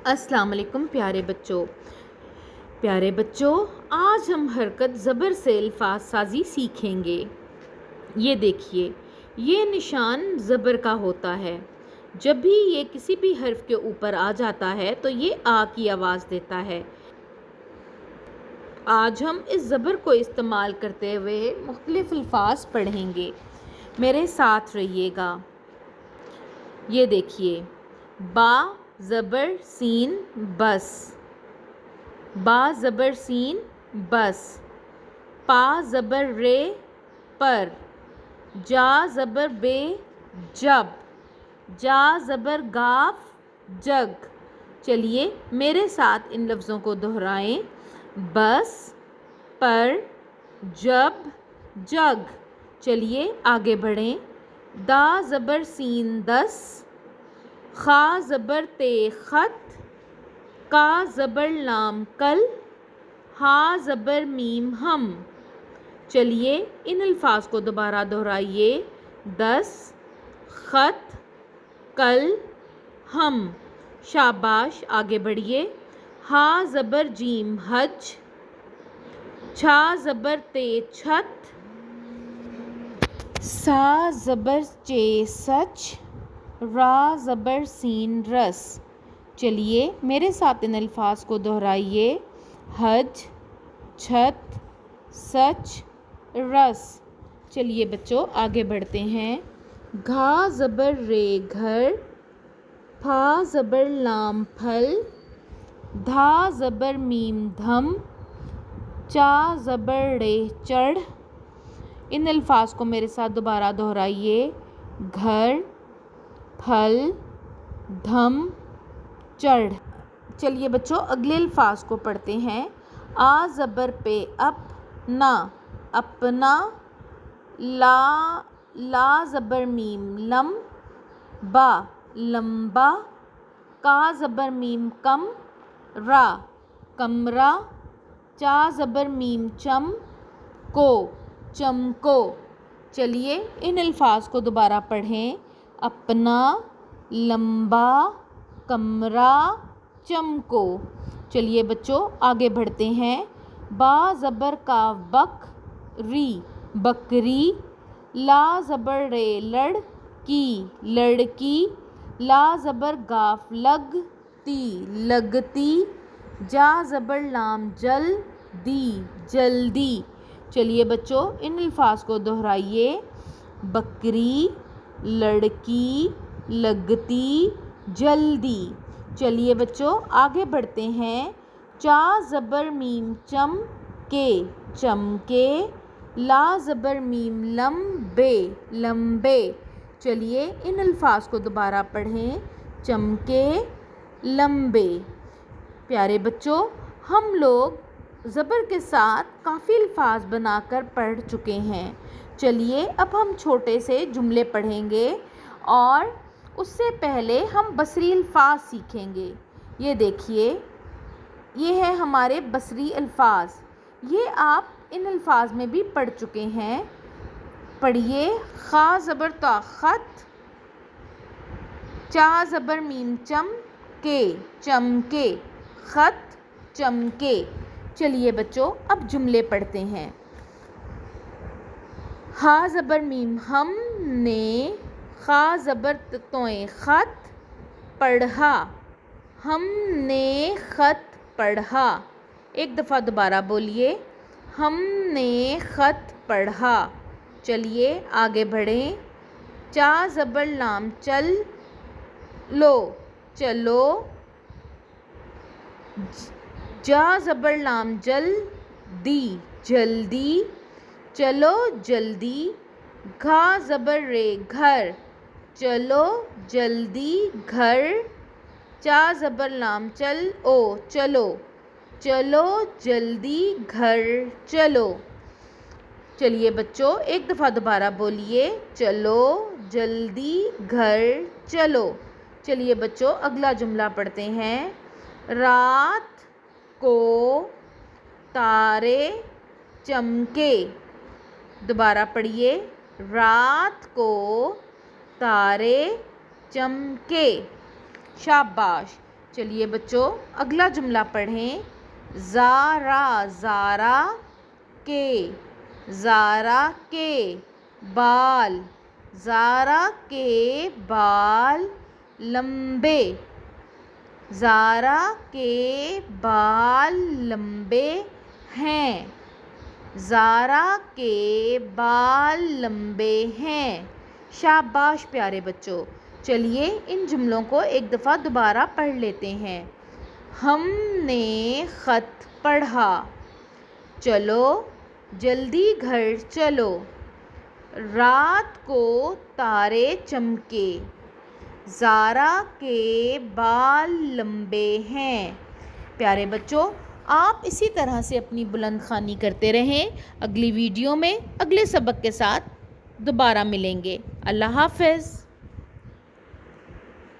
अस्सलाम वालेकुम प्यारे बच्चों, आज हम हरकत ज़बर से अल्फाज साजी सीखेंगे। ये देखिए, ये निशान ज़बर का होता है। जब भी ये किसी भी हर्फ के ऊपर आ जाता है तो ये आ की आवाज़ देता है। आज हम इस ज़बर को इस्तेमाल करते हुए मुख्तलिफ अल्फाज पढ़ेंगे। मेरे साथ रहिएगा। ये देखिए, बा ज़बर सीन बस, बा ज़बर सीन बस। पा ज़बर रे पर, जा ज़बर बे जब, जा ज़बर गाफ जग। चलिए मेरे साथ इन लफ्ज़ों को दोहराएं। बस, पर, जब, जग। चलिए आगे बढ़ें। दा ज़बर सीन दस, खा ज़बर ते खत, का ज़बर लाम कल, हा ज़बर मीम हम। चलिए इन अल्फाज को दोबारा दोहराइए। दस, खत, कल, हम। शाबाश, आगे बढ़िए। हा ज़बर जीम हज, छा ज़बर ते छत, सा ज़बर चे सच, रा ज़बर सीन रस। चलिए मेरे साथ इन अल्फाज को दोहराइए। हज, छत, सच, रस। चलिए बच्चों आगे बढ़ते हैं। घा ज़बर रे घर, फा ज़बर लाम फल, धा ज़बर मीम धम, चा ज़बर रे चढ़। इन अल्फाज को मेरे साथ दोबारा दोहराइए। घर, फल, धम, चढ़। चलिए बच्चों अगले अल्फाज को पढ़ते हैं। आ ज़बर पे अप ना, अपना, ला ज़बर मीम लम, बा लंबा, का ज़बर मीम कम, रा कमरा, चा ज़बर मीम चम, को चमको। चलिए इन अल्फाज को दोबारा पढ़ें। अपना, लंबा, कमरा, चमको। चलिए बच्चों आगे बढ़ते हैं। बा ज़बर का बक, री बकरी, ला ज़बर रे लड़ की लड़की, ला ज़बर गाफ लग ती लगती, जा ज़बर लाम जल दी जल्दी। चलिए बच्चों इन अल्फाज को दोहराइए। बकरी, लड़की, लगती, जल्दी। चलिए बच्चों आगे बढ़ते हैं। चा ज़बर मीम चम के चमके, ला ज़बर मीम लम बे लंबे। चलिए इन अल्फाज को दोबारा पढ़ें। चमके, लंबे। प्यारे बच्चों, हम लोग ज़बर के साथ काफ़ी अल्फाज बनाकर पढ़ चुके हैं। चलिए अब हम छोटे से जुमले पढ़ेंगे और उससे पहले हम बसरी अल्फाज सीखेंगे। ये देखिए, ये है हमारे बसरी अल्फाज। ये आप इन अल्फाज में भी पढ़ चुके हैं। पढ़िए। खा ज़बर ता खत, चा ज़बर मीम चम के चमके, खत चमके। चलिए बच्चों अब जुमले पढ़ते हैं। हा ज़बर मीम हम ने, खा ज़बर तोए खत, पढ़ा, हमने खत पढ़ा। एक दफ़ा दोबारा बोलिए। हमने खत पढ़ा। चलिए आगे बढ़ें। चा ज़बर लाम चल लो चलो, जा ज़बर लाम जल दी जल्दी, चलो जल्दी। घा ज़बर रे घर, चलो जल्दी घर, चा ज़बर लाम चल ओ चलो, चलो जल्दी घर चलो। चलिए बच्चों एक दफ़ा दोबारा बोलिए। चलो जल्दी घर चलो। चलिए बच्चों अगला जुमला पढ़ते हैं। रात को तारे चमके। दोबारा पढ़िए। रात को तारे चमके। शाबाश। چلیے بچوں اگلا جملہ پڑھیں. زارا زارا کے، زارا کے بال، زارا کے بال لمبے، زارا کے بال لمبے ہیں، زارا کے بال لمبے ہیں. شاباش پیارے بچوں. چلیے ان جملوں کو ایک دفعہ دوبارہ پڑھ لیتے ہیں. ہم نے خط پڑھا، چلو جلدی گھر چلو، رات کو تارے چمکے، زارا کے بال لمبے ہیں. پیارے بچوں آپ اسی طرح سے اپنی بلند خوانی کرتے رہیں. اگلی ویڈیو میں اگلے سبق کے ساتھ دوبارہ ملیں گے. اللہ حافظ.